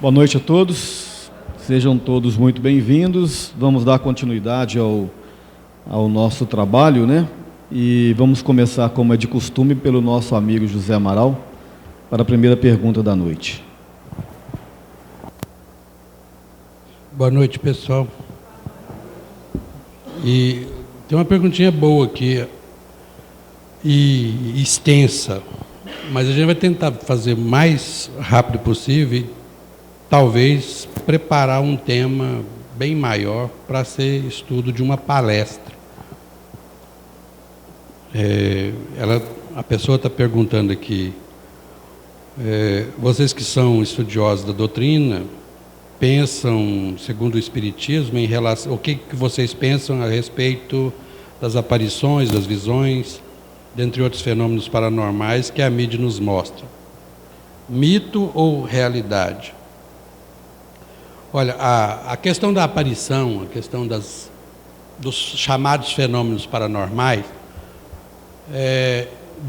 Boa noite a todos, sejam todos muito bem-vindos. Vamos dar continuidade ao nosso trabalho, né? E vamos começar, como é de costume, pelo nosso amigo José Amaral, para a primeira pergunta da noite. Boa noite, pessoal. E tem uma perguntinha boa aqui, e extensa, mas a gente vai tentar fazer o mais rápido possível e talvez preparar um tema bem maior para ser estudo de uma palestra. A pessoa está perguntando aqui, vocês que são estudiosos da doutrina, pensam, segundo o Espiritismo, em relação, o que vocês pensam a respeito das aparições, das visões, dentre outros fenômenos paranormais que a mídia nos mostra? Mito ou realidade? Olha, a questão da aparição, a questão dos chamados fenômenos paranormais,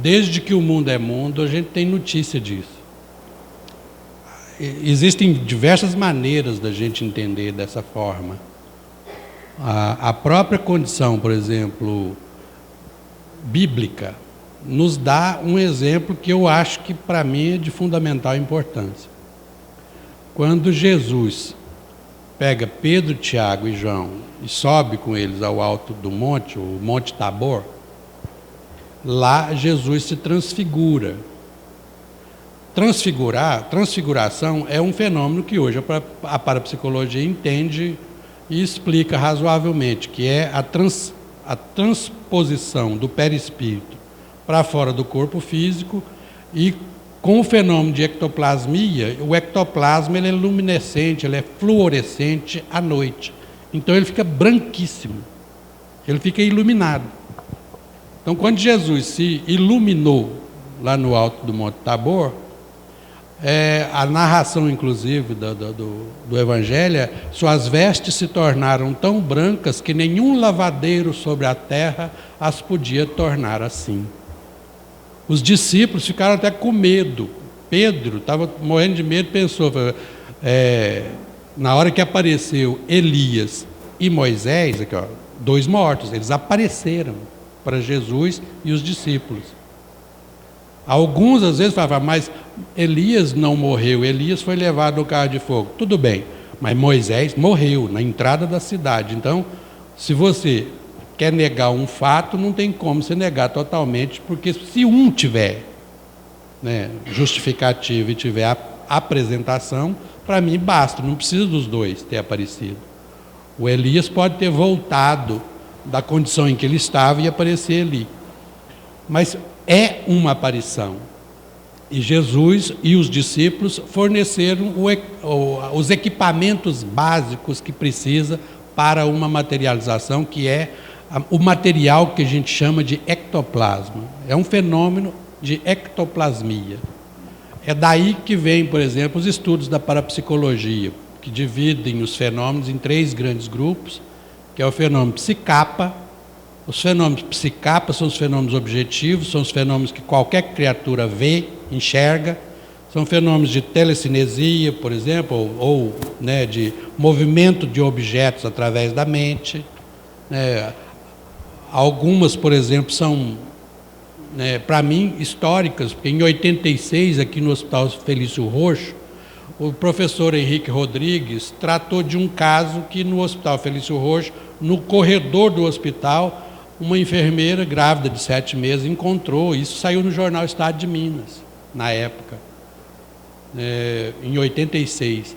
desde que o mundo é mundo, a gente tem notícia disso. Existem diversas maneiras da gente entender dessa forma. A própria condição, por exemplo, bíblica, nos dá um exemplo que eu acho que, para mim, é de fundamental importância. Quando Jesus pega Pedro, Tiago e João e sobe com eles ao alto do monte, o Monte Tabor, lá Jesus se transfigura. Transfiguração é um fenômeno que hoje a parapsicologia entende e explica razoavelmente, que é a transposição do perispírito para fora do corpo físico, e com o fenômeno de ectoplasmia, o ectoplasma ele é luminescente, ele é fluorescente à noite. Então ele fica branquíssimo, ele fica iluminado. Então quando Jesus se iluminou lá no alto do Monte Tabor, a narração, inclusive, do Evangelho, suas vestes se tornaram tão brancas que nenhum lavadeiro sobre a terra as podia tornar assim. Os discípulos ficaram até com medo. Pedro estava morrendo de medo, pensou, na hora que apareceu Elias e Moisés, aqui, dois mortos, eles apareceram para Jesus e os discípulos. Alguns às vezes falavam, mas Elias não morreu, Elias foi levado no carro de fogo. Tudo bem, mas Moisés morreu na entrada da cidade. Então, se você quer negar um fato, não tem como você negar totalmente, porque se um tiver justificativa e tiver a apresentação, para mim basta, não precisa dos dois ter aparecido. O Elias pode ter voltado da condição em que ele estava e aparecer ali. Mas é uma aparição. E Jesus e os discípulos forneceram os equipamentos básicos que precisa para uma materialização, que é o material que a gente chama de ectoplasma. É um fenômeno de ectoplasmia. É daí que vem, por exemplo, os estudos da parapsicologia, que dividem os fenômenos em três grandes grupos, que é o fenômeno psicapa. Os fenômenos psicapa são os fenômenos objetivos, são os fenômenos que qualquer criatura vê, enxerga. São fenômenos de telecinesia, por exemplo, ou de movimento de objetos através da mente. Algumas, por exemplo, são, para mim, históricas, porque em 86, aqui no Hospital Felício Roxo, o professor Henrique Rodrigues tratou de um caso que no Hospital Felício Roxo, no corredor do hospital, uma enfermeira grávida de 7 meses encontrou, isso saiu no jornal Estado de Minas, na época, em 86.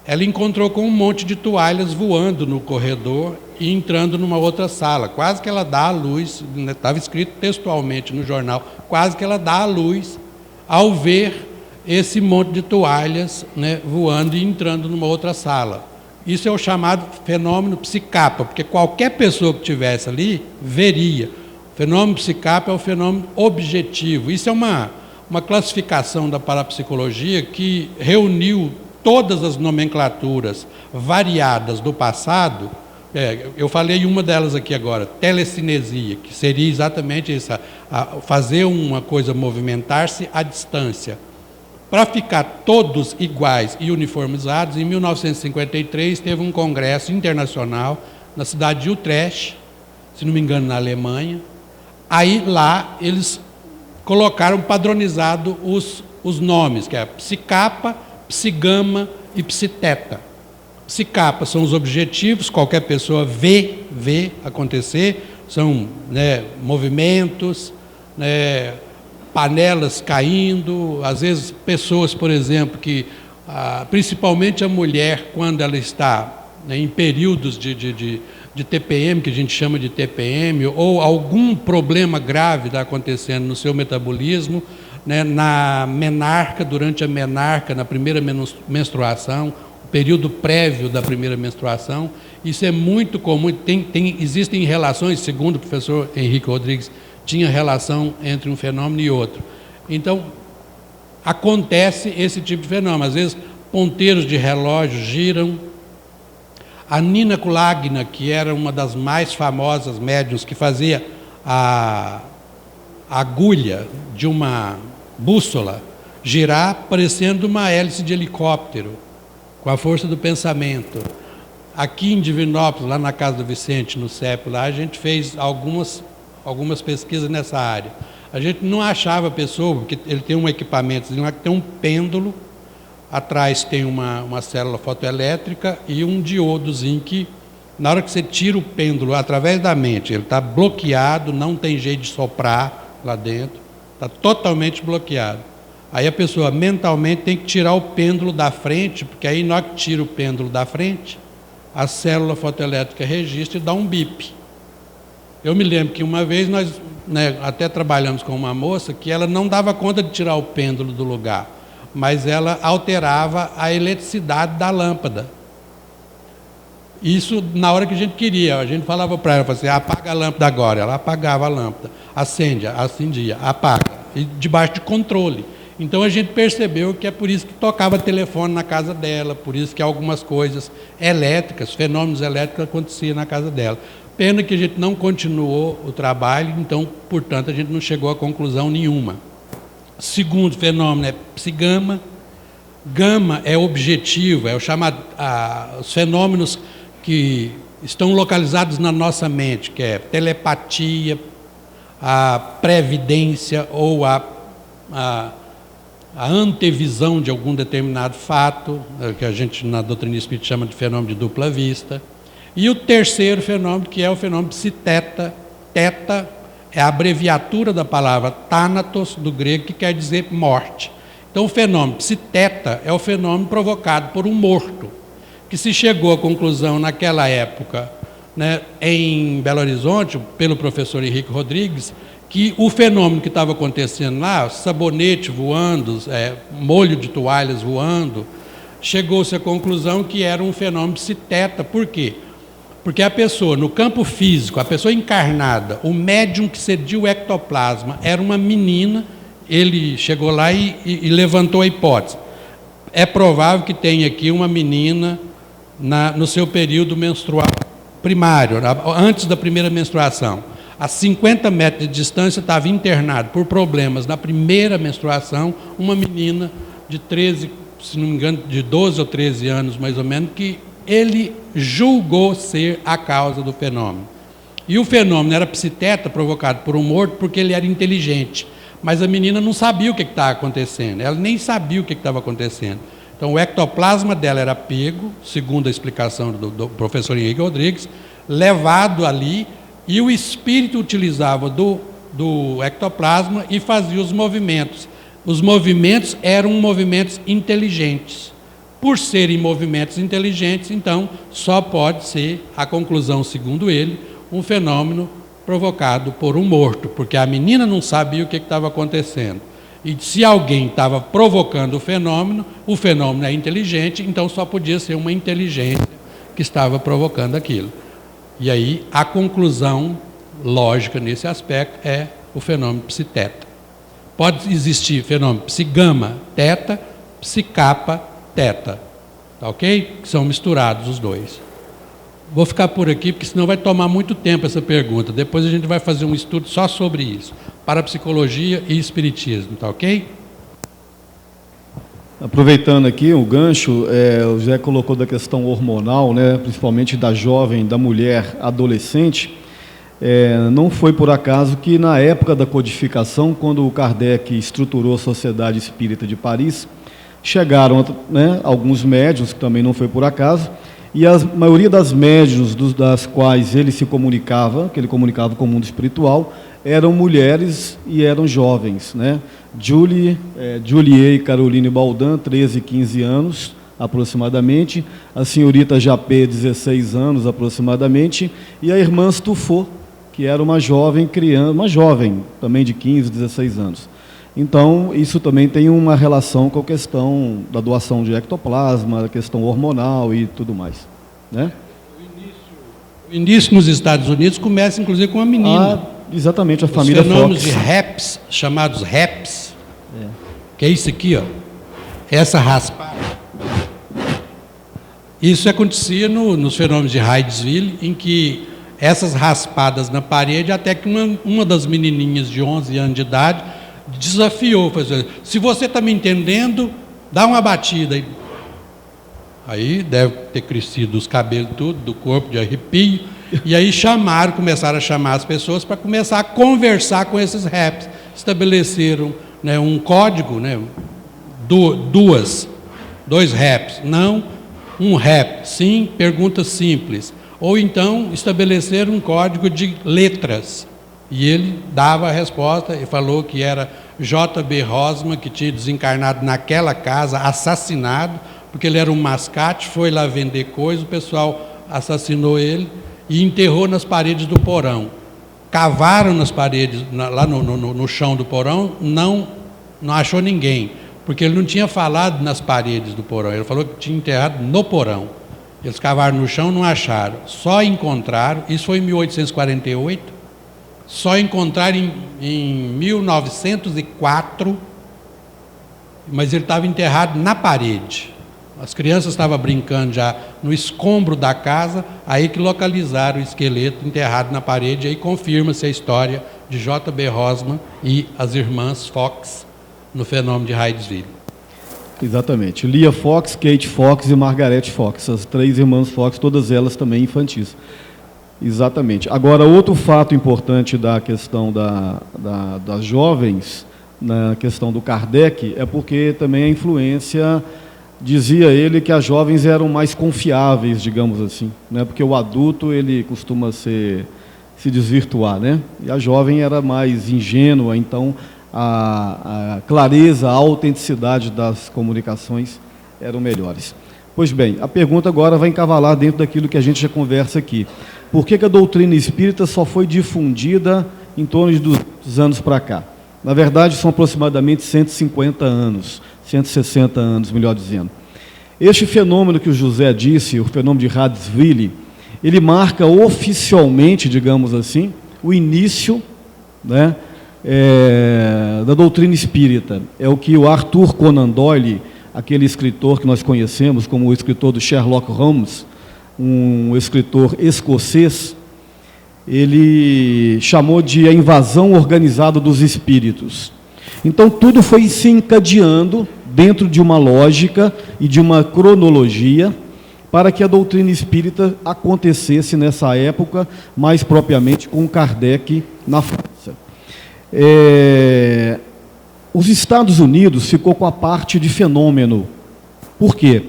Ela encontrou com um monte de toalhas voando no corredor e entrando numa outra sala. Quase que ela dá à luz, estava escrito textualmente no jornal, quase que ela dá à luz ao ver esse monte de toalhas voando e entrando numa outra sala. Isso é o chamado fenômeno psicapa, porque qualquer pessoa que estivesse ali veria. O fenômeno psicapa é o fenômeno objetivo. Isso é uma classificação da parapsicologia que reuniu todas as nomenclaturas variadas do passado. Eu falei uma delas aqui agora, telecinesia, que seria exatamente isso, fazer uma coisa movimentar-se à distância. para ficar todos iguais e uniformizados, em 1953 teve um congresso internacional na cidade de Utrecht, se não me engano, na Alemanha. Aí lá eles colocaram padronizado os nomes, que é psicapa, psigama e psiteta. Psicapa são os objetivos, qualquer pessoa vê acontecer, são, né, movimentos, né, panelas caindo, às vezes pessoas, por exemplo, que principalmente a mulher, quando ela está, né, em períodos de TPM, que a gente chama de TPM, ou algum problema grave está acontecendo no seu metabolismo, né, na menarca, durante a menarca, na primeira menstruação, o período prévio da primeira menstruação, isso é muito comum, existem relações, segundo o professor Henrique Rodrigues, tinha relação entre um fenômeno e outro. Então, acontece esse tipo de fenômeno. Às vezes, ponteiros de relógio giram. A Nina Kulagina, que era uma das mais famosas médiuns, que fazia a agulha de uma bússola girar parecendo uma hélice de helicóptero, com a força do pensamento. Aqui em Divinópolis, lá na casa do Vicente, no CEP, lá, a gente fez algumas pesquisas nessa área. A gente não achava a pessoa, porque ele tem um equipamento lá que tem um pêndulo, atrás tem uma célula fotoelétrica e um diodozinho que, na hora que você tira o pêndulo através da mente, ele está bloqueado, não tem jeito de soprar lá dentro, está totalmente bloqueado. Aí a pessoa mentalmente tem que tirar o pêndulo da frente, porque aí na hora que tira o pêndulo da frente, a célula fotoelétrica registra e dá um bip. Eu me lembro que uma vez nós, né, até trabalhamos com uma moça que ela não dava conta de tirar o pêndulo do lugar, mas ela alterava a eletricidade da lâmpada. Isso na hora que a gente queria. A gente falava para ela, assim, apaga a lâmpada agora. Ela apagava a lâmpada, acendia, apaga, e debaixo de controle. Então a gente percebeu que é por isso que tocava telefone na casa dela, por isso que algumas coisas elétricas, fenômenos elétricos aconteciam na casa dela. Pena que a gente não continuou o trabalho, então, portanto, a gente não chegou a conclusão nenhuma. Segundo fenômeno é psigama. Gama é objetivo, é o chamado, os fenômenos que estão localizados na nossa mente, que é telepatia, a previdência ou a antevisão de algum determinado fato, que a gente na doutrina espírita chama de fenômeno de dupla vista. E o terceiro fenômeno, que é o fenômeno psiteta. Teta é a abreviatura da palavra thanatos, do grego, que quer dizer morte. Então, o fenômeno psiteta é o fenômeno provocado por um morto, que se chegou à conclusão naquela época, né, em Belo Horizonte, pelo professor Henrique Rodrigues, que o fenômeno que estava acontecendo lá, sabonete voando, molho de toalhas voando, chegou-se à conclusão que era um fenômeno psiteta. Por quê? Porque a pessoa, no campo físico, a pessoa encarnada, o médium que cedia o ectoplasma, era uma menina. Ele chegou lá e levantou a hipótese. É provável que tenha aqui uma menina no seu período menstrual primário, antes da primeira menstruação. A 50 metros de distância estava internado por problemas na primeira menstruação, uma menina de 13, se não me engano, de 12 ou 13 anos mais ou menos, que ele julgou ser a causa do fenômeno. E o fenômeno era psiteta, provocado por um morto, porque ele era inteligente. Mas a menina não sabia o que estava acontecendo, ela nem sabia o que estava acontecendo. Então, o ectoplasma dela era pego, segundo a explicação do professor Henrique Rodrigues, levado ali, e o espírito utilizava do ectoplasma e fazia os movimentos. Os movimentos eram movimentos inteligentes. Por serem movimentos inteligentes, então, só pode ser, a conclusão, segundo ele, um fenômeno provocado por um morto, porque a menina não sabia o que estava acontecendo. E se alguém estava provocando o fenômeno é inteligente, então só podia ser uma inteligência que estava provocando aquilo. E aí a conclusão lógica nesse aspecto é o fenômeno psiteta. Pode existir fenômeno psigama, teta, psicapa, teta. Tá ok? Que são misturados os dois. Vou ficar por aqui, porque senão vai tomar muito tempo essa pergunta. Depois a gente vai fazer um estudo só sobre isso. Parapsicologia e espiritismo, tá ok? Aproveitando aqui o gancho, o José colocou da questão hormonal, né, principalmente da jovem, da mulher adolescente. Não foi por acaso que na época da codificação, quando o Kardec estruturou a Sociedade Espírita de Paris, chegaram, né, alguns médiuns, que também não foi por acaso, e a maioria das médiuns das quais ele se comunicava, que ele comunicava com o mundo espiritual, eram mulheres e eram jovens, né? Julie e Caroline Baldan, 13 e 15 anos aproximadamente, a senhorita Japé, 16 anos aproximadamente, e a irmã Stufo, que era uma jovem criança, uma jovem também de 15, 16 anos. Então, isso também tem uma relação com a questão da doação de ectoplasma, a questão hormonal e tudo mais, né? O início nos Estados Unidos começa, inclusive, com uma menina. Exatamente, a família Fox. Os fenômenos de REPs, chamados REPs, que é isso aqui, ó, essa raspada. Isso acontecia nos fenômenos de Hydesville, em que essas raspadas na parede, até que uma das menininhas de 11 anos de idade desafiou, se você está me entendendo, dá uma batida. Aí deve ter crescido os cabelos tudo, do corpo de arrepio, e aí começaram a chamar as pessoas para começar a conversar com esses REPs. Estabeleceram, né, um código, né, dois REPs, não, um REP, sim, pergunta simples. Ou então estabeleceram um código de letras. E ele dava a resposta e falou que era J.B. Rosman, que tinha desencarnado naquela casa, assassinado, porque ele era um mascate, foi lá vender coisa, o pessoal assassinou ele e enterrou nas paredes do porão. Cavaram nas paredes, lá no chão do porão, não achou ninguém, porque ele não tinha falado nas paredes do porão, ele falou que tinha enterrado no porão. Eles cavaram no chão, não acharam, só encontraram, isso foi em 1848, só encontraram em 1904, mas ele estava enterrado na parede. As crianças estavam brincando já no escombro da casa, aí que localizaram o esqueleto enterrado na parede, aí confirma-se a história de J.B. Rosman e as irmãs Fox no fenômeno de Hydesville. Exatamente. Lia Fox, Kate Fox e Margaret Fox, as 3 irmãs Fox, todas elas também infantis. Exatamente. Agora, outro fato importante da questão das jovens, na questão do Kardec, é porque também a influência, dizia ele que as jovens eram mais confiáveis, digamos assim, né? Porque o adulto ele costuma se desvirtuar, né? E a jovem era mais ingênua, então a clareza, a autenticidade das comunicações eram melhores. Pois bem, a pergunta agora vai encavalar dentro daquilo que a gente já conversa aqui. Por que a doutrina espírita só foi difundida em torno de 200 anos para cá? Na verdade, são aproximadamente 150 anos, 160 anos, melhor dizendo. Este fenômeno que o José disse, o fenômeno de Hydesville, ele marca oficialmente, digamos assim, o início, né, da doutrina espírita. É o que o Arthur Conan Doyle, aquele escritor que nós conhecemos como o escritor do Sherlock Holmes, um escritor escocês, ele chamou de a invasão organizada dos espíritos. Então tudo foi se encadeando dentro de uma lógica e de uma cronologia para que a doutrina espírita acontecesse nessa época, mais propriamente com Kardec na França. Os Estados Unidos ficou com a parte de fenômeno. Por quê?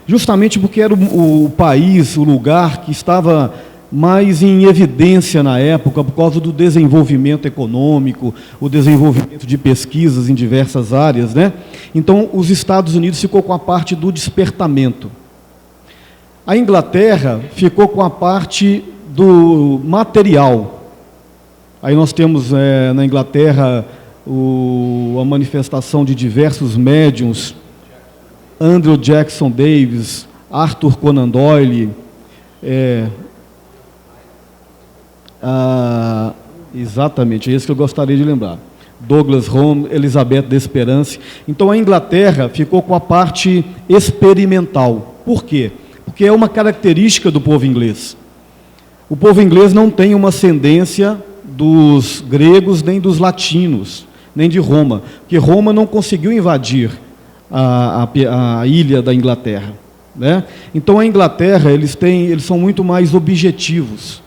Justamente porque era o país, o lugar que estava mais em evidência na época por causa do desenvolvimento econômico, o desenvolvimento de pesquisas em diversas áreas, né? Então, os Estados Unidos ficou com a parte do despertamento. A Inglaterra ficou com a parte do material. Aí nós temos na Inglaterra a manifestação de diversos médiuns, Andrew Jackson Davis, Arthur Conan Doyle, exatamente, é isso que eu gostaria de lembrar. Douglas Home, Elizabeth Desperance. Então a Inglaterra ficou com a parte experimental. Por quê? Porque é uma característica do povo inglês. O povo inglês não tem uma ascendência dos gregos, nem dos latinos, nem de Roma, porque Roma não conseguiu invadir a ilha da Inglaterra, né? Então a Inglaterra, eles são muito mais objetivos.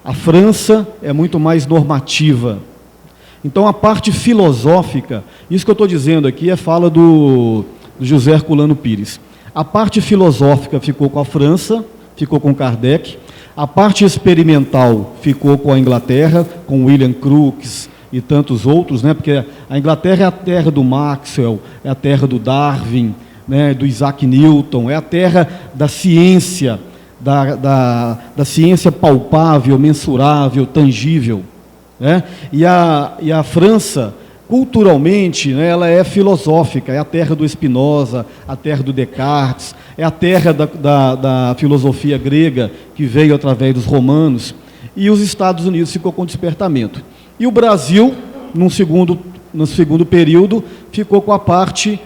A França é muito mais normativa. Então a parte filosófica, isso que eu estou dizendo aqui é fala do José Herculano Pires. A parte filosófica ficou com a França, ficou com Kardec. A parte experimental ficou com a Inglaterra, com William Crookes e tantos outros, né? Porque a Inglaterra é a terra do Maxwell, é a terra do Darwin, né? Do Isaac Newton, é a terra da ciência, da ciência palpável, mensurável, tangível, né? E a França, culturalmente, né, ela é filosófica, é a terra do Spinoza, a terra do Descartes, é a terra da filosofia grega, que veio através dos romanos, e os Estados Unidos ficou com despertamento. E o Brasil, no segundo período, ficou com a parte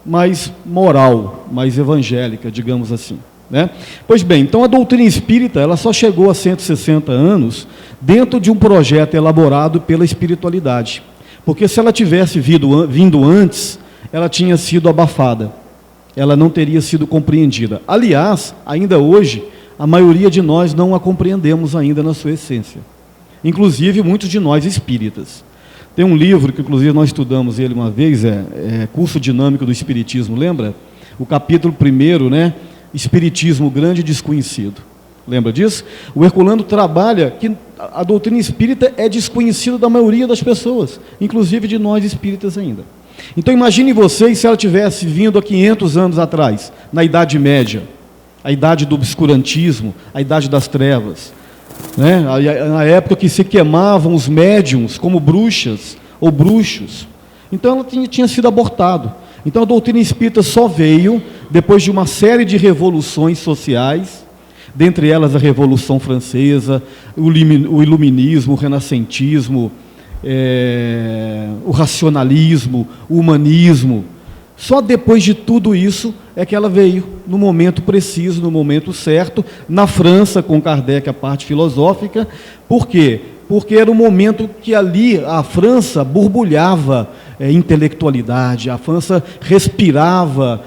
mais moral, mais evangélica, digamos assim, né? Pois bem, então a doutrina espírita, ela só chegou a 160 anos dentro de um projeto elaborado pela espiritualidade. Porque se ela tivesse vindo antes, ela tinha sido abafada, ela não teria sido compreendida. Aliás, ainda hoje, a maioria de nós não a compreendemos ainda na sua essência. Inclusive, muitos de nós espíritas. Tem um livro que, inclusive, nós estudamos ele uma vez, Curso Dinâmico do Espiritismo, lembra? O capítulo 1, né? Espiritismo Grande e Desconhecido. Lembra disso? O Herculano trabalha que a doutrina espírita é desconhecida da maioria das pessoas, inclusive de nós espíritas ainda. Então imagine vocês se ela tivesse vindo há 500 anos atrás, na Idade Média, a idade do obscurantismo, a idade das trevas, né? Na época que se queimavam os médiuns como bruxas ou bruxos. Então ela tinha sido abortado. Então a doutrina espírita só veio depois de uma série de revoluções sociais, dentre elas a Revolução Francesa, o Iluminismo, o Renascentismo, o racionalismo, o humanismo. Só depois de tudo isso é que ela veio, no momento preciso, no momento certo, na França, com Kardec, a parte filosófica. Por quê? Porque era o momento que ali a França borbulhava intelectualidade, a França respirava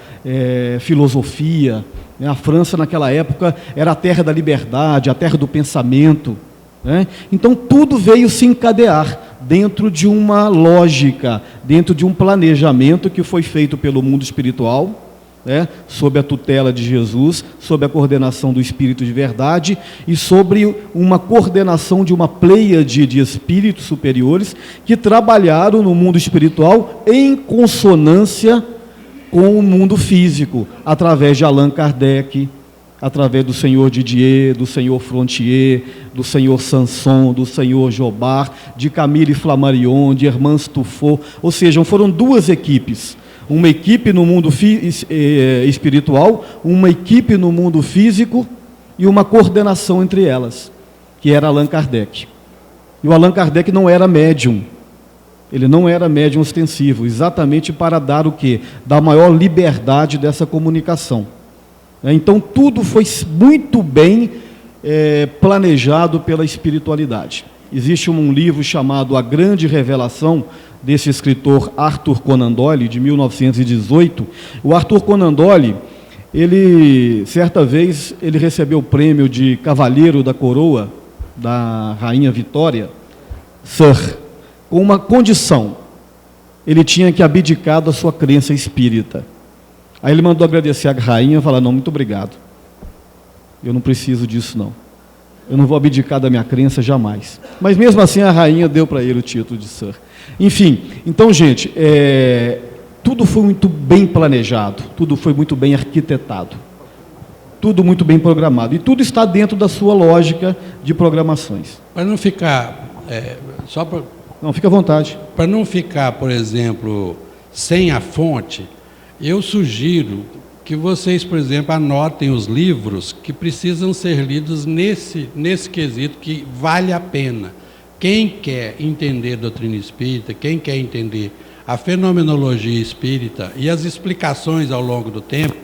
filosofia. A França, naquela época, era a terra da liberdade, a terra do pensamento, né? Então, tudo veio se encadear dentro de uma lógica, dentro de um planejamento que foi feito pelo mundo espiritual, né? Sob a tutela de Jesus, sob a coordenação do Espírito de Verdade e sobre uma coordenação de uma pleiade de espíritos superiores que trabalharam no mundo espiritual em consonância com o mundo físico, através de Allan Kardec, através do senhor Didier, do senhor Frontier, do senhor Sanson, do senhor Jobard, de Camille Flammarion, de Hermance Truffaut. Ou seja, foram duas equipes, uma equipe no mundo espiritual, uma equipe no mundo físico e uma coordenação entre elas, que era Allan Kardec. E o Allan Kardec não era médium. Ele não era médium ostensivo, exatamente para dar o quê? Dar maior liberdade dessa comunicação. Então, tudo foi muito bem planejado pela espiritualidade. Existe um livro chamado A Grande Revelação, desse escritor Arthur Conan Doyle, de 1918. O Arthur Conan Doyle, certa vez, ele recebeu o prêmio de Cavaleiro da Coroa, da Rainha Vitória, Sir, com uma condição: ele tinha que abdicar da sua crença espírita. Aí ele mandou agradecer a rainha e falar: não, muito obrigado, eu não preciso disso não, eu não vou abdicar da minha crença jamais. Mas mesmo assim a rainha deu para ele o título de Sir. Enfim, então gente, tudo foi muito bem planejado, tudo foi muito bem arquitetado, tudo muito bem programado, e tudo está dentro da sua lógica de programações. Para não ficar, Não, fica à vontade. Para não ficar, por exemplo, sem a fonte, eu sugiro que vocês, por exemplo, anotem os livros que precisam ser lidos nesse quesito, que vale a pena. Quem quer entender doutrina espírita, quem quer entender a fenomenologia espírita e as explicações ao longo do tempo,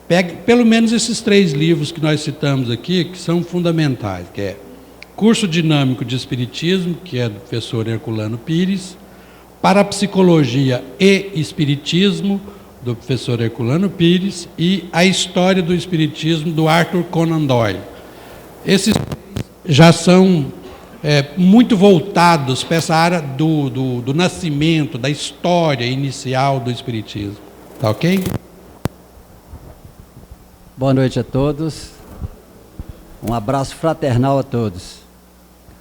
pegue pelo menos esses 3 livros que nós citamos aqui, que são fundamentais, que é Curso Dinâmico de Espiritismo, que é do professor Herculano Pires, Parapsicologia e Espiritismo, do professor Herculano Pires, e A História do Espiritismo, do Arthur Conan Doyle. Esses já são muito voltados para essa área do nascimento, da história inicial do Espiritismo. Tá ok? Boa noite a todos. Um abraço fraternal a todos.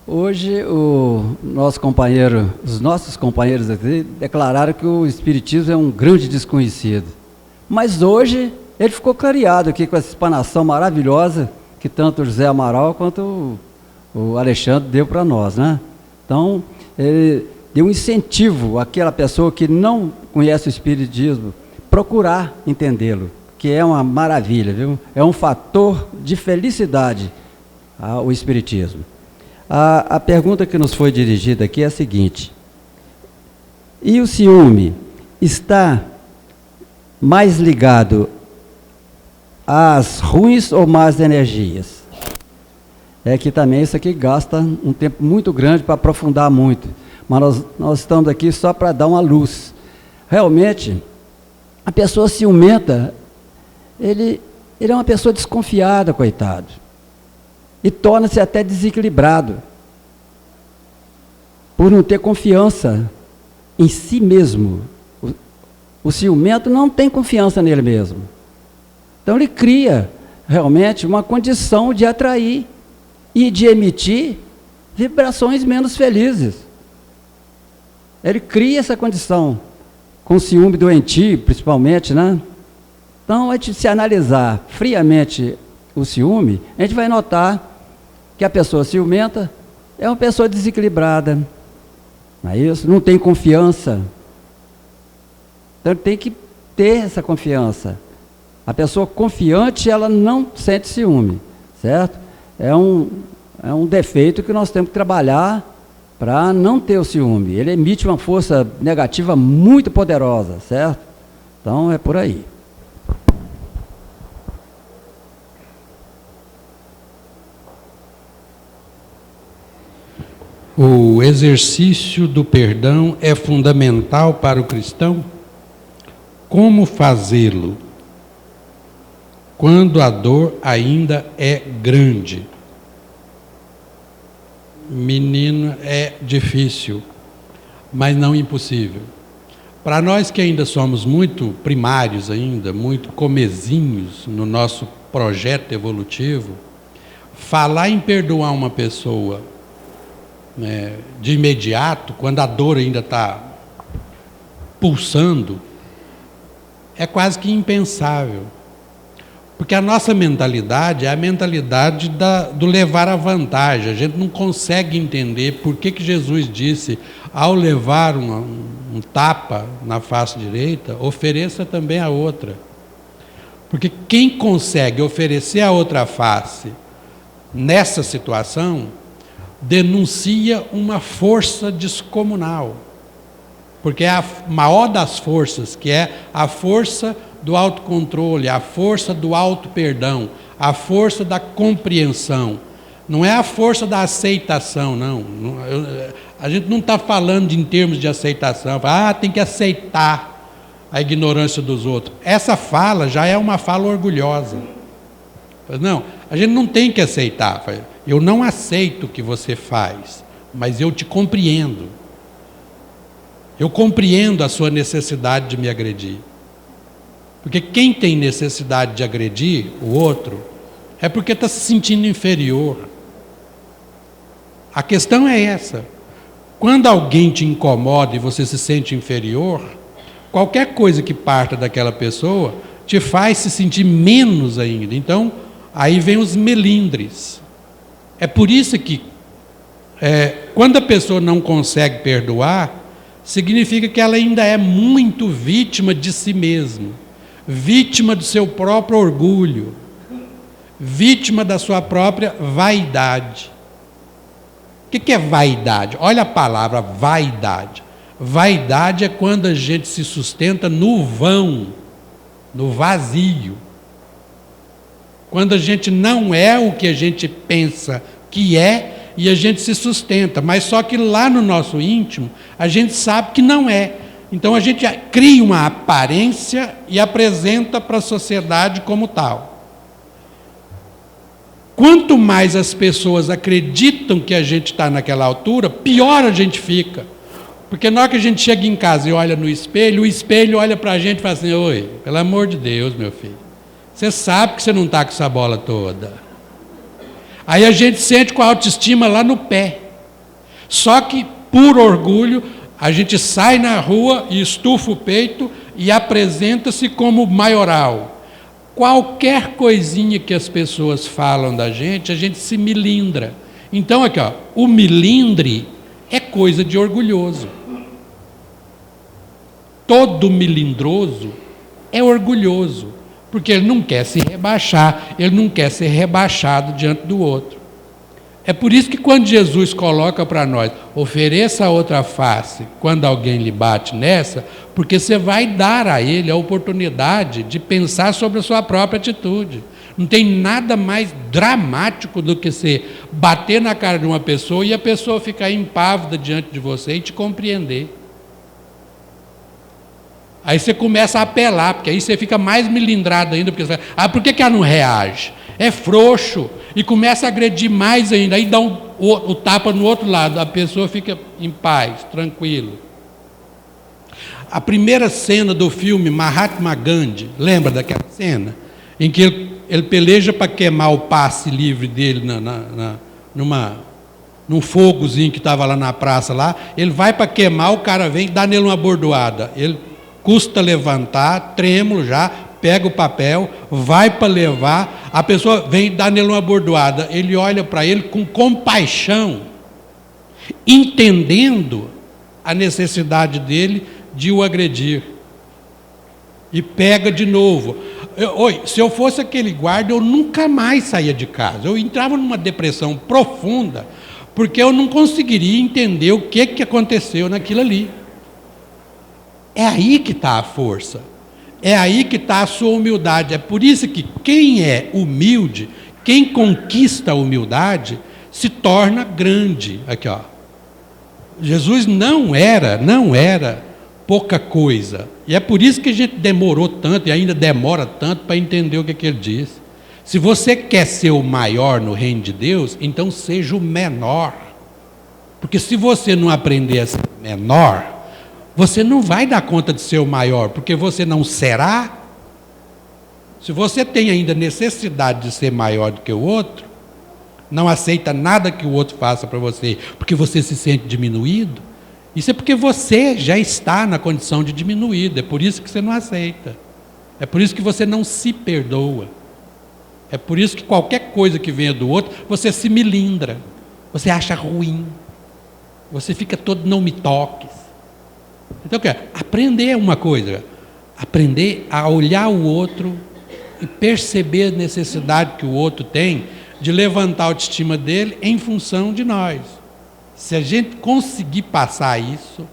Hoje os nossos companheiros aqui declararam que o Espiritismo é um grande desconhecido. Mas hoje ele ficou clareado aqui com essa explanação maravilhosa que tanto o José Amaral quanto o Alexandre deu para nós, né? Então, ele deu um incentivo àquela pessoa que não conhece o Espiritismo procurar entendê-lo, que é uma maravilha, viu? É um fator de felicidade o Espiritismo. A pergunta que nos foi dirigida aqui é a seguinte: e o ciúme está mais ligado às ruins ou más energias? É que também isso aqui gasta um tempo muito grande para aprofundar muito, mas nós estamos aqui só para dar uma luz. Realmente, a pessoa ciumenta, ele é uma pessoa desconfiada, coitado, e torna-se até desequilibrado, por não ter confiança em si mesmo. O ciumento não tem confiança nele mesmo. Então ele cria realmente uma condição de atrair e de emitir vibrações menos felizes. Ele cria essa condição, com ciúme doentio, principalmente, né? Então, a gente se analisar friamente o ciúme, a gente vai notar que a pessoa ciumenta é uma pessoa desequilibrada, não é isso? Não tem confiança. Então, ele tem que ter essa confiança. A pessoa confiante, ela não sente ciúme, certo? É um defeito que nós temos que trabalhar para não ter o ciúme. Ele emite uma força negativa muito poderosa, certo? Então, é por aí. O exercício do perdão é fundamental para o cristão? Como fazê-lo quando a dor ainda é grande? Menino, é difícil, mas não impossível. Para nós que ainda somos muito primários ainda, muito comezinhos no nosso projeto evolutivo, falar em perdoar uma pessoa de imediato, quando a dor ainda está pulsando, é quase que impensável. Porque a nossa mentalidade é a mentalidade do levar a vantagem. A gente não consegue entender por que Jesus disse, ao levar um tapa na face direita, ofereça também a outra. Porque quem consegue oferecer a outra face nessa situação, denuncia uma força descomunal. Porque é a maior das forças, que é a força do autocontrole, a força do auto-perdão, a força da compreensão. Não é a força da aceitação, não. A gente não está falando em termos de aceitação. Tem que aceitar a ignorância dos outros. Essa fala já é uma fala orgulhosa. Não, a gente não tem que aceitar. Eu não aceito o que você faz, mas eu te compreendo. Eu compreendo a sua necessidade de me agredir. Porque quem tem necessidade de agredir o outro é porque está se sentindo inferior. A questão é essa. Quando alguém te incomoda e você se sente inferior, qualquer coisa que parta daquela pessoa te faz se sentir menos ainda. Então, aí vem os melindres. É por isso que, quando a pessoa não consegue perdoar, significa que ela ainda é muito vítima de si mesma, vítima do seu próprio orgulho, vítima da sua própria vaidade. O que é vaidade? Olha a palavra vaidade. Vaidade é quando a gente se sustenta no vão, no vazio. Quando a gente não é o que a gente pensa que é, e a gente se sustenta, mas só que lá no nosso íntimo, a gente sabe que não é. Então a gente cria uma aparência e apresenta para a sociedade como tal. Quanto mais as pessoas acreditam que a gente está naquela altura, pior a gente fica. Porque na hora que a gente chega em casa e olha no espelho, o espelho olha para a gente e fala assim: oi, pelo amor de Deus, meu filho, você sabe que você não está com essa bola toda. Aí a gente sente com a autoestima lá no pé. Só que, por orgulho, a gente sai na rua e estufa o peito e apresenta-se como maioral. Qualquer coisinha que as pessoas falam da gente, a gente se milindra. Então, aqui, ó, o milindre é coisa de orgulhoso. Todo milindroso é orgulhoso, porque ele não quer se rebaixar, ele não quer ser rebaixado diante do outro. É por isso que quando Jesus coloca para nós, ofereça a outra face quando alguém lhe bate nessa, porque você vai dar a ele a oportunidade de pensar sobre a sua própria atitude. Não tem nada mais dramático do que você bater na cara de uma pessoa e a pessoa ficar impávida diante de você e te compreender. Aí você começa a apelar, porque aí você fica mais melindrado ainda, porque você fala, por que ela não reage? É frouxo, e começa a agredir mais ainda, aí dá o tapa no outro lado, a pessoa fica em paz, tranquilo. A primeira cena do filme Mahatma Gandhi, lembra daquela cena? Em que ele peleja para queimar o passe livre dele num fogozinho que estava lá na praça, lá, ele vai para queimar, o cara vem e dá nele uma bordoada, ele custa levantar, trêmulo já, pega o papel, vai para levar, a pessoa vem dar nele uma bordoada, ele olha para ele com compaixão, entendendo a necessidade dele de o agredir, e pega de novo. Se eu fosse aquele guarda, eu nunca mais saía de casa, eu entrava numa depressão profunda, porque eu não conseguiria entender o que aconteceu naquilo ali. É aí que está a força. É aí que está a sua humildade. É por isso que quem é humilde, quem conquista a humildade, se torna grande. Aqui, ó. Jesus não era pouca coisa. E é por isso que a gente demorou tanto, e ainda demora tanto, para entender o que ele diz. Se você quer ser o maior no reino de Deus, então seja o menor. Porque se você não aprender a ser menor, você não vai dar conta de ser o maior, porque você não será. Se você tem ainda necessidade de ser maior do que o outro, não aceita nada que o outro faça para você, porque você se sente diminuído, isso é porque você já está na condição de diminuído, é por isso que você não aceita. É por isso que você não se perdoa. É por isso que qualquer coisa que venha do outro, você se milindra, você acha ruim, você fica todo não me toques. Então, aprender uma coisa, aprender a olhar o outro e perceber a necessidade que o outro tem de levantar a autoestima dele em função de nós. Se a gente conseguir passar isso,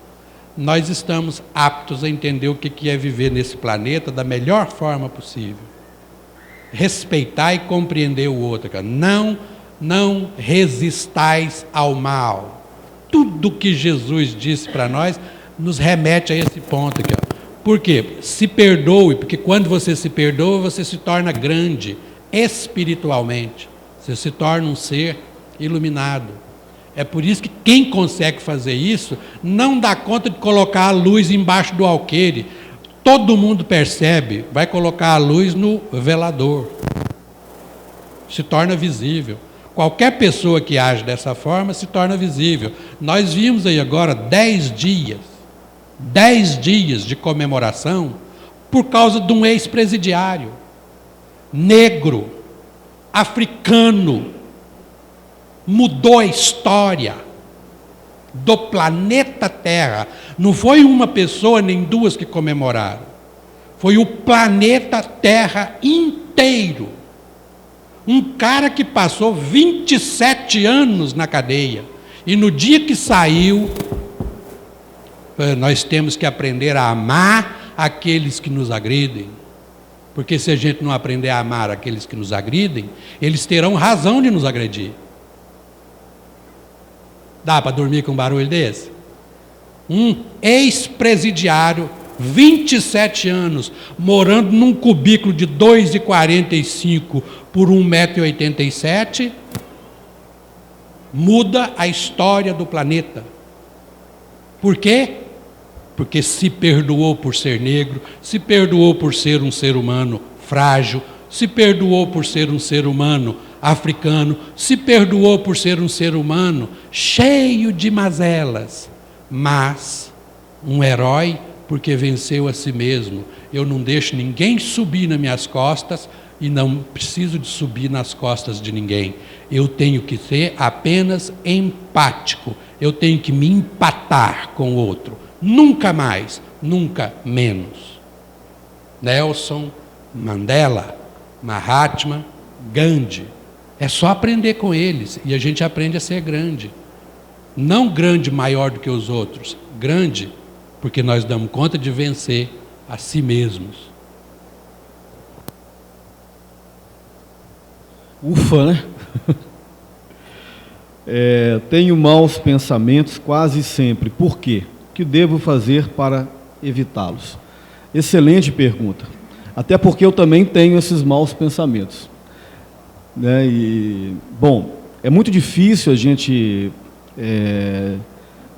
nós estamos aptos a entender o que é viver nesse planeta da melhor forma possível. Respeitar e compreender o outro. Não resistais ao mal. Tudo que Jesus disse para nós nos remete a esse ponto aqui. Ó. Por quê? Se perdoe, porque quando você se perdoa, você se torna grande espiritualmente. Você se torna um ser iluminado. É por isso que quem consegue fazer isso não dá conta de colocar a luz embaixo do alqueire. Todo mundo percebe, vai colocar a luz no velador. Se torna visível. Qualquer pessoa que age dessa forma se torna visível. Nós vimos aí agora 10 dias de comemoração por causa de um ex-presidiário, negro, africano, mudou a história do planeta Terra. Não foi uma pessoa nem duas que comemoraram, foi o planeta Terra inteiro. Um cara que passou 27 anos na cadeia, e no dia que saiu, nós temos que aprender a amar aqueles que nos agridem, porque se a gente não aprender a amar aqueles que nos agridem, eles terão razão de nos agredir. Dá para dormir com um barulho desse? um ex-presidiário, 27 anos, morando num cubículo de 2,45 por 1,87 m, muda a história do planeta. Por quê? Porque se perdoou por ser negro, se perdoou por ser um ser humano frágil, se perdoou por ser um ser humano africano, se perdoou por ser um ser humano cheio de mazelas, mas um herói porque venceu a si mesmo. Eu não deixo ninguém subir nas minhas costas e não preciso de subir nas costas de ninguém. Eu tenho que ser apenas empático, eu tenho que me empatar com o outro, nunca mais, nunca menos. Nelson Mandela, Mahatma Gandhi, é só aprender com eles e a gente aprende a ser grande. Não grande maior do que os outros, grande porque nós damos conta de vencer a si mesmos. Ufa, né? Tenho maus pensamentos quase sempre. Por quê? O que devo fazer para evitá-los? Excelente pergunta. Até porque eu também tenho esses maus pensamentos, né? E, bom, é muito difícil a gente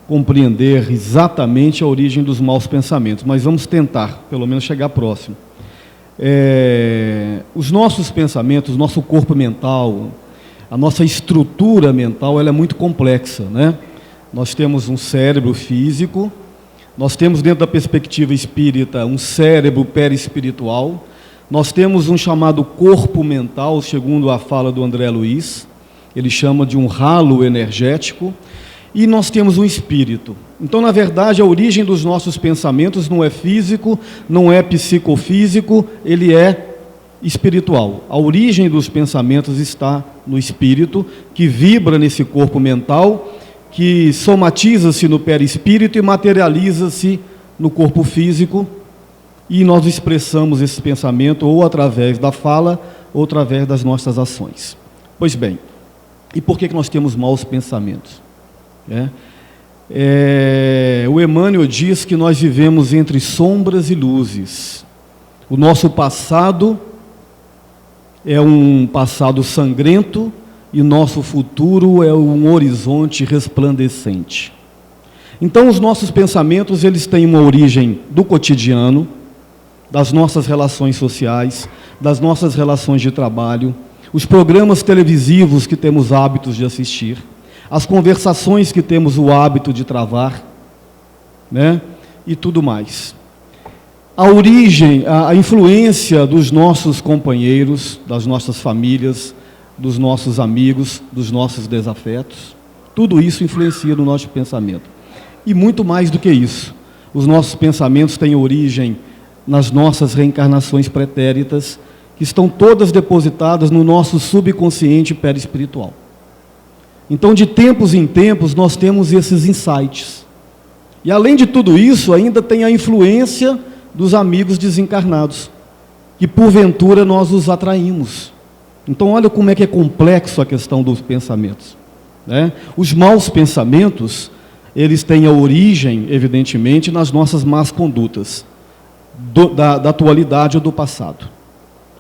compreender exatamente a origem dos maus pensamentos, mas vamos tentar, pelo menos, chegar próximo. Os nossos pensamentos, nosso corpo mental, a nossa estrutura mental, ela é muito complexa, né? Nós temos um cérebro físico, nós temos, dentro da perspectiva espírita, um cérebro perispiritual, nós temos um chamado corpo mental, segundo a fala do André Luiz, ele chama de um ralo energético, e nós temos um espírito. Então, na verdade, a origem dos nossos pensamentos não é físico, não é psicofísico, ele é espiritual. A origem dos pensamentos está no espírito, que vibra nesse corpo mental, que somatiza-se no perispírito e materializa-se no corpo físico, e nós expressamos esse pensamento ou através da fala ou através das nossas ações. Pois bem, e por que nós temos maus pensamentos? O Emmanuel diz que nós vivemos entre sombras e luzes. O nosso passado é um passado sangrento e nosso futuro é um horizonte resplandecente. Então, os nossos pensamentos, eles têm uma origem do cotidiano, das nossas relações sociais, das nossas relações de trabalho, os programas televisivos que temos hábitos de assistir, as conversações que temos o hábito de travar, né? E tudo mais. A origem, a influência dos nossos companheiros, das nossas famílias, dos nossos amigos, dos nossos desafetos, tudo isso influencia no nosso pensamento. E muito mais do que isso, os nossos pensamentos têm origem nas nossas reencarnações pretéritas, que estão todas depositadas no nosso subconsciente perispiritual. Então, de tempos em tempos, nós temos esses insights. E, além de tudo isso, ainda tem a influência dos amigos desencarnados, que, porventura, nós os atraímos. Então, olha como é que é complexo a questão dos pensamentos, né? Os maus pensamentos, eles têm a origem, evidentemente, nas nossas más condutas, da atualidade ou do passado.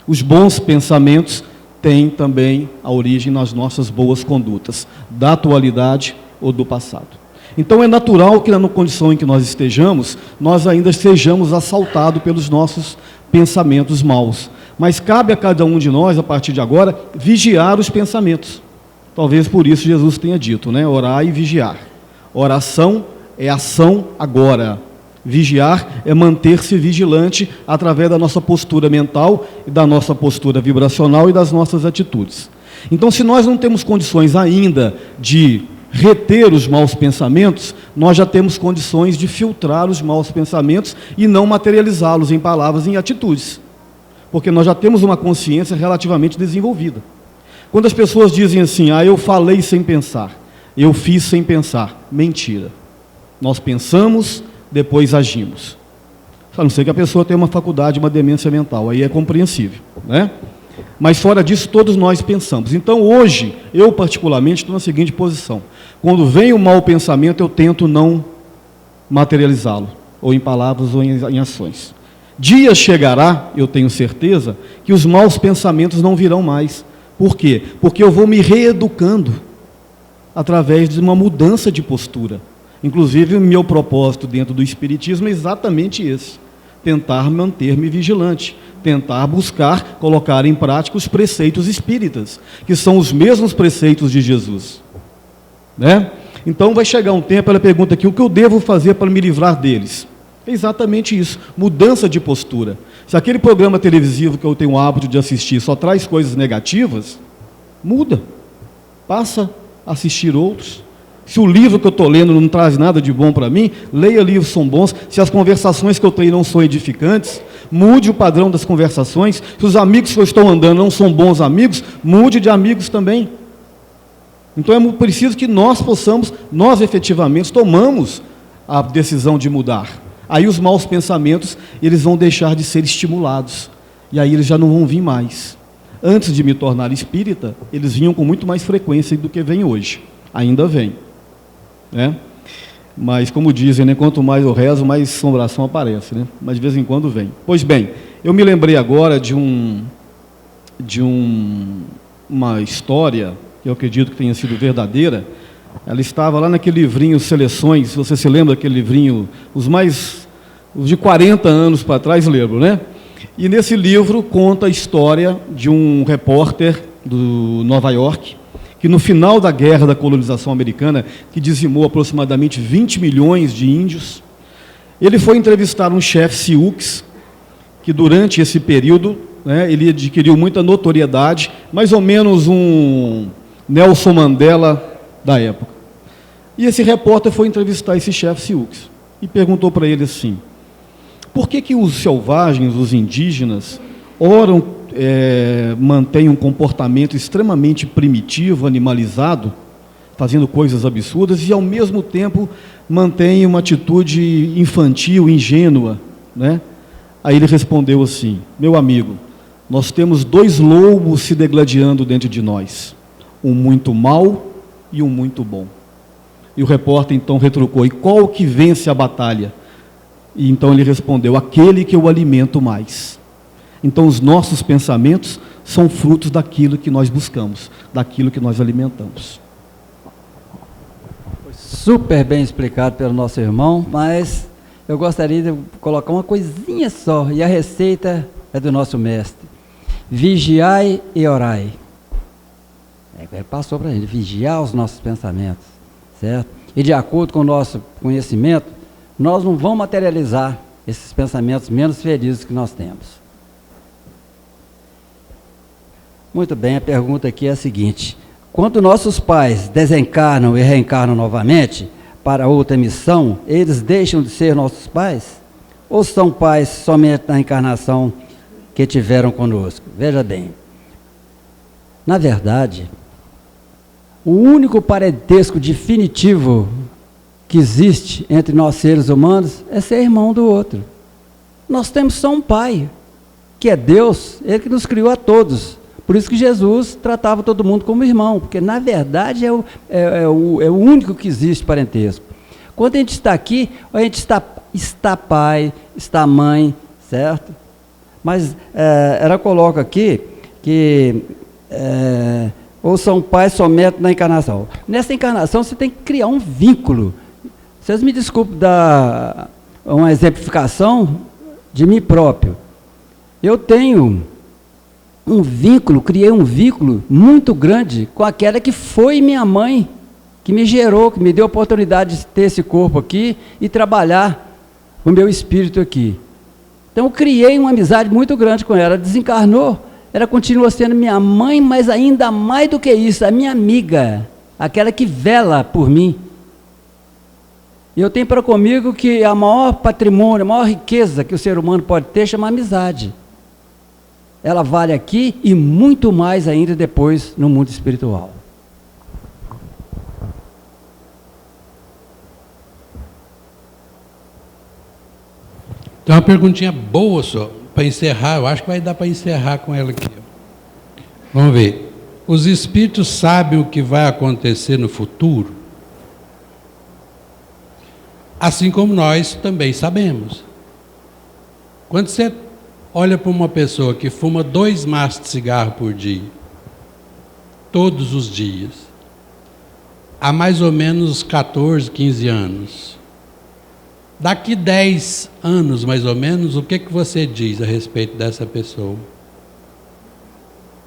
Os bons pensamentos têm também a origem nas nossas boas condutas, da atualidade ou do passado. Então, é natural que, na condição em que nós estejamos, nós ainda sejamos assaltados pelos nossos pensamentos maus. Mas cabe a cada um de nós, a partir de agora, vigiar os pensamentos. Talvez por isso Jesus tenha dito, né? Orar e vigiar. Oração é ação agora. Vigiar é manter-se vigilante através da nossa postura mental, e da nossa postura vibracional e das nossas atitudes. Então, se nós não temos condições ainda de reter os maus pensamentos, nós já temos condições de filtrar os maus pensamentos e não materializá-los em palavras e em atitudes. Porque nós já temos uma consciência relativamente desenvolvida. Quando as pessoas dizem assim, eu falei sem pensar, eu fiz sem pensar, mentira. Nós pensamos, depois agimos. A não ser que a pessoa tenha uma faculdade, uma demência mental, aí é compreensível, né? Mas fora disso, todos nós pensamos. Então, hoje, eu particularmente estou na seguinte posição: quando vem o mau pensamento, eu tento não materializá-lo, ou em palavras ou em ações. Dia chegará, eu tenho certeza, que os maus pensamentos não virão mais. Por quê? Porque eu vou me reeducando através de uma mudança de postura. Inclusive, o meu propósito dentro do Espiritismo é exatamente esse: tentar manter-me vigilante, tentar buscar colocar em prática os preceitos espíritas, que são os mesmos preceitos de Jesus, né? Então vai chegar um tempo, ela pergunta aqui, o que eu devo fazer para me livrar deles? É exatamente isso, mudança de postura. Se aquele programa televisivo que eu tenho o hábito de assistir só traz coisas negativas, muda, passa a assistir outros. Se o livro que eu estou lendo não traz nada de bom para mim, leia livros que são bons. Se as conversações que eu tenho não são edificantes, mude o padrão das conversações. Se os amigos que eu estou andando não são bons amigos, mude de amigos também. Então é preciso que nós possamos, nós efetivamente tomamos a decisão de mudar. Aí os maus pensamentos, eles vão deixar de ser estimulados, e aí eles já não vão vir mais. Antes de me tornar espírita, eles vinham com muito mais frequência do que vem hoje. Ainda vem, né? Mas como dizem, né, quanto mais eu rezo, mais assombração aparece, né? Mas de vez em quando vem. Pois bem, eu me lembrei agora de uma história que eu acredito que tenha sido verdadeira. Ela estava lá naquele livrinho Seleções, se você se lembra daquele livrinho, os de 40 anos para trás, lembro, né? E nesse livro conta a história de um repórter do Nova York, que no final da guerra da colonização americana, que dizimou aproximadamente 20 milhões de índios, ele foi entrevistar um chefe Sioux, que durante esse período, né, ele adquiriu muita notoriedade, mais ou menos um Nelson Mandela da época. E esse repórter foi entrevistar esse chefe Sioux e perguntou para ele assim: por que os selvagens, os indígenas, mantêm um comportamento extremamente primitivo, animalizado, fazendo coisas absurdas, e ao mesmo tempo mantêm uma atitude infantil, ingênua, né? Aí ele respondeu assim: meu amigo, nós temos 2 lobos se degladiando dentro de nós, um muito mau e um muito bom. E o repórter então retrucou: e qual que vence a batalha? E então ele respondeu: aquele que eu alimento mais. Então os nossos pensamentos são frutos daquilo que nós buscamos, daquilo que nós alimentamos. Super bem explicado pelo nosso irmão, mas eu gostaria de colocar uma coisinha só, e a receita é do nosso mestre: vigiai e orai. Ele passou para ele, vigiar os nossos pensamentos, certo? E de acordo com o nosso conhecimento, nós não vamos materializar esses pensamentos menos felizes que nós temos. Muito bem, a pergunta aqui é a seguinte: quando nossos pais desencarnam e reencarnam novamente para outra missão, eles deixam de ser nossos pais? Ou são pais somente na encarnação que tiveram conosco? Veja bem, na verdade, o único parentesco definitivo que existe entre nós seres humanos é ser irmão do outro. Nós temos só um pai, que é Deus, Ele que nos criou a todos. Por isso que Jesus tratava todo mundo como irmão, porque na verdade é o único que existe parentesco. Quando a gente está aqui, a gente está pai, está mãe, certo? Mas ela coloca aqui que ou são pais somente na encarnação. Nessa encarnação você tem que criar um vínculo. Vocês me desculpem dar uma exemplificação de mim próprio. Eu tenho um vínculo, criei um vínculo muito grande com aquela que foi minha mãe, que me gerou, que me deu a oportunidade de ter esse corpo aqui e trabalhar o meu espírito aqui. Então eu criei uma amizade muito grande com ela. Ela desencarnou, ela continua sendo minha mãe, mas ainda mais do que isso, a minha amiga, aquela que vela por mim. E eu tenho para comigo que a maior patrimônio, a maior riqueza que o ser humano pode ter chama amizade. Ela vale aqui e muito mais ainda depois no mundo espiritual. Tem uma perguntinha boa só, para encerrar, eu acho que vai dar para encerrar com ela aqui. Vamos ver. Os espíritos sabem o que vai acontecer no futuro? assim como nós também sabemos. Quando você olha para uma pessoa que fuma 2 maços de cigarro por dia, todos os dias, há mais ou menos 14, 15 anos, daqui 10 anos, mais ou menos, o que você diz a respeito dessa pessoa?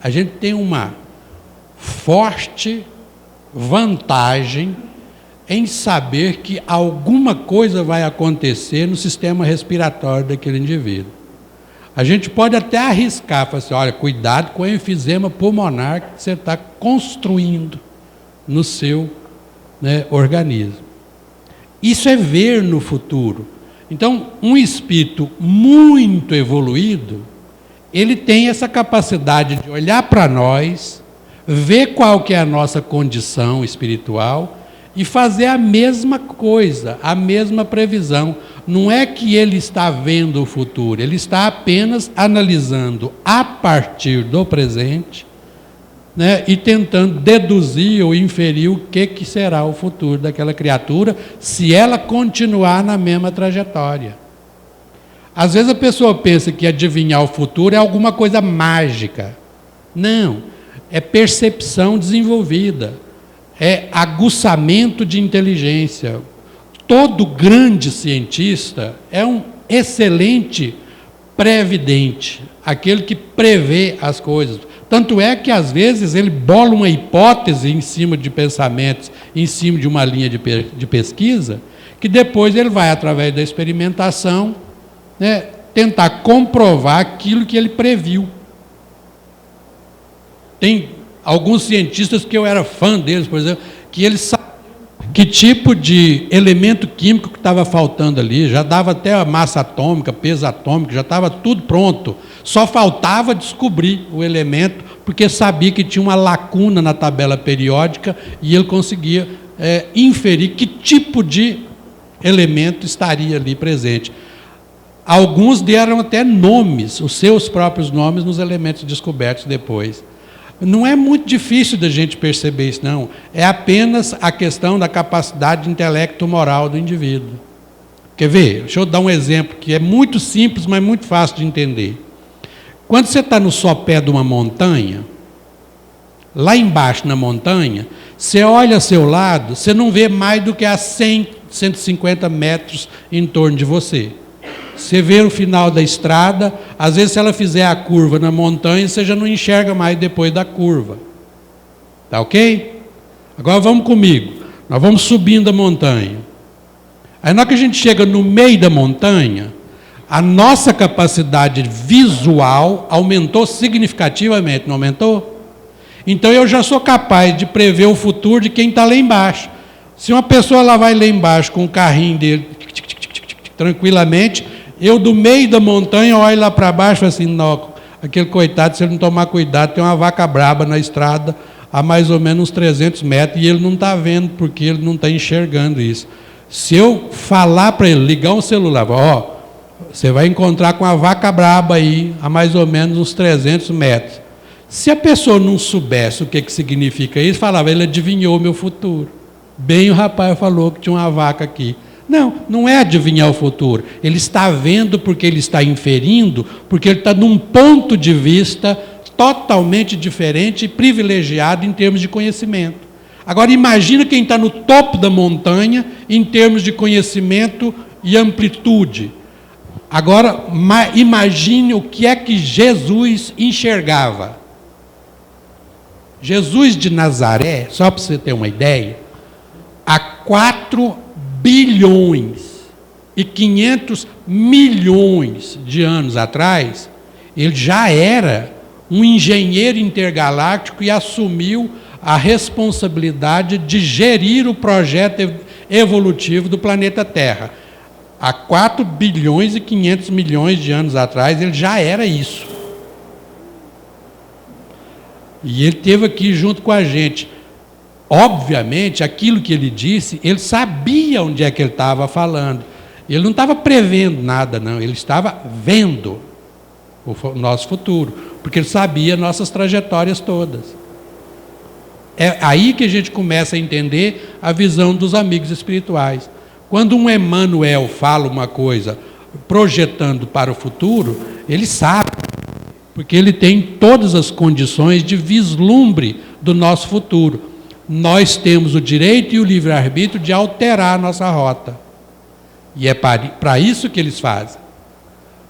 A gente tem uma forte vantagem em saber que alguma coisa vai acontecer no sistema respiratório daquele indivíduo. A gente pode até arriscar, falar assim, olha, cuidado com o enfisema pulmonar que você está construindo no seu, organismo. Isso é ver no futuro. Então, um espírito muito evoluído, ele tem essa capacidade de olhar para nós, ver qual que é a nossa condição espiritual e fazer a mesma coisa, a mesma previsão. Não é que ele está vendo o futuro, ele está apenas analisando a partir do presente, e tentando deduzir ou inferir o que será o futuro daquela criatura, se ela continuar na mesma trajetória. Às vezes a pessoa pensa que adivinhar o futuro é alguma coisa mágica. Não, é percepção desenvolvida, é aguçamento de inteligência. Todo grande cientista é um excelente previdente, aquele que prevê as coisas. Tanto é que, às vezes, ele bola uma hipótese em cima de pensamentos, em cima de uma linha de pesquisa, que depois ele vai, através da experimentação, tentar comprovar aquilo que ele previu. Tem alguns cientistas que eu era fã deles, por exemplo, que eles sabiam que tipo de elemento químico que estava faltando ali, já dava até a massa atômica, peso atômico, já estava tudo pronto. Só faltava descobrir o elemento, porque sabia que tinha uma lacuna na tabela periódica e ele conseguia inferir que tipo de elemento estaria ali presente. Alguns deram até nomes, os seus próprios nomes, nos elementos descobertos depois. Não é muito difícil da gente perceber isso, não. É apenas a questão da capacidade intelecto-moral do indivíduo. Quer ver? Deixa eu dar um exemplo que é muito simples, mas muito fácil de entender. Quando você está no sopé de uma montanha, lá embaixo na montanha, você olha ao seu lado, você não vê mais do que a 100, 150 metros em torno de você. Você vê o final da estrada, às vezes se ela fizer a curva na montanha, você já não enxerga mais depois da curva. Tá ok? Agora vamos comigo. Nós vamos subindo a montanha. Aí na hora que a gente chega no meio da montanha, a nossa capacidade visual aumentou significativamente, não aumentou? Então eu já sou capaz de prever o futuro de quem está lá embaixo. Se uma pessoa lá vai lá embaixo com o carrinho dele, tranquilamente, eu do meio da montanha olho lá para baixo e falo assim, não, aquele coitado, se ele não tomar cuidado, tem uma vaca braba na estrada a mais ou menos uns 300 metros e ele não está vendo porque ele não está enxergando isso. Se eu falar para ele, ligar um celular, você vai encontrar com a vaca braba aí a mais ou menos uns 300 metros. Se a pessoa não soubesse o que significa isso, falava, ele adivinhou o meu futuro. Bem o rapaz falou que tinha uma vaca aqui. Não, não é adivinhar o futuro. Ele está vendo porque ele está inferindo, porque ele está num ponto de vista totalmente diferente e privilegiado em termos de conhecimento. Agora imagina quem está no topo da montanha em termos de conhecimento e amplitude. Agora imagine o que é que Jesus enxergava. Jesus de Nazaré, só para você ter uma ideia, há 4 bilhões e 500 milhões de anos atrás, ele já era um engenheiro intergaláctico e assumiu a responsabilidade de gerir o projeto evolutivo do planeta Terra. Há 4 bilhões e 500 milhões de anos atrás, ele já era isso. E ele esteve aqui junto com a gente. Obviamente, aquilo que ele disse, ele sabia onde é que ele estava falando. Ele não estava prevendo nada, não. Ele estava vendo o nosso futuro, porque ele sabia nossas trajetórias todas. É aí que a gente começa a entender a visão dos amigos espirituais. Quando um Emmanuel fala uma coisa projetando para o futuro, ele sabe, porque ele tem todas as condições de vislumbre do nosso futuro. Nós temos o direito e o livre-arbítrio de alterar a nossa rota. E é para isso que eles fazem.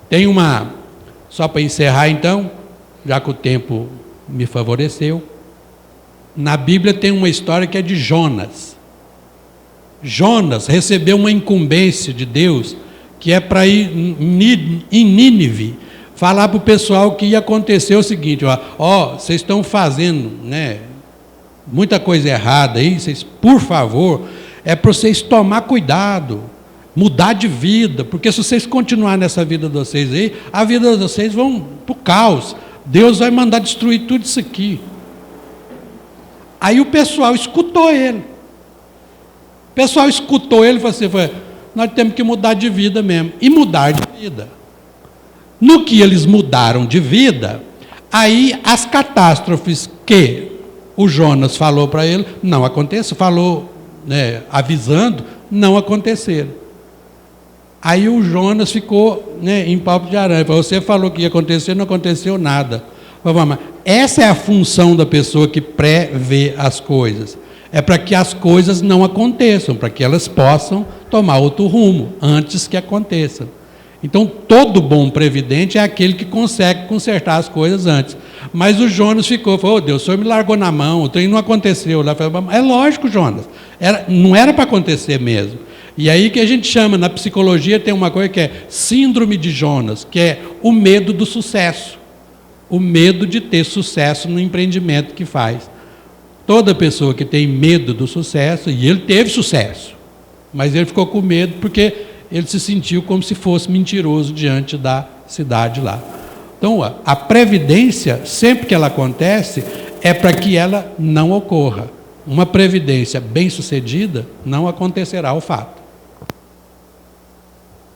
Tem uma, só para encerrar então, já que o tempo me favoreceu, na Bíblia tem uma história que é de Jonas. Jonas recebeu uma incumbência de Deus, que é para ir em Nínive, falar para o pessoal que ia acontecer o seguinte: vocês estão fazendo, né, muita coisa errada aí, vocês, por favor, é para vocês tomar cuidado, mudar de vida, porque se vocês continuarem nessa vida de vocês aí, a vida de vocês vão para o caos, Deus vai mandar destruir tudo isso aqui. Aí o pessoal escutou ele. O pessoal escutou ele e falou assim: nós temos que mudar de vida mesmo. E mudar de vida. No que eles mudaram de vida, aí as catástrofes que o Jonas falou para ele, não aconteceram, falou, né, avisando, não aconteceram. Aí o Jonas ficou, né, em papo de aranha. Você falou que ia acontecer, não aconteceu nada. Mas essa é a função da pessoa que prevê as coisas. É para que as coisas não aconteçam, para que elas possam tomar outro rumo antes que aconteçam. Então, todo bom previdente é aquele que consegue consertar as coisas antes. Mas o Jonas falou: Deus, o senhor me largou na mão, o trem não aconteceu. É lógico, Jonas, não era para acontecer mesmo. E aí que a gente chama, na psicologia tem uma coisa que é síndrome de Jonas, que é o medo do sucesso. O medo de ter sucesso no empreendimento que faz. Toda pessoa que tem medo do sucesso, e ele teve sucesso, mas ele ficou com medo porque ele se sentiu como se fosse mentiroso diante da cidade lá. Então, a previdência, sempre que ela acontece, é para que ela não ocorra. Uma previdência bem-sucedida, não acontecerá o fato.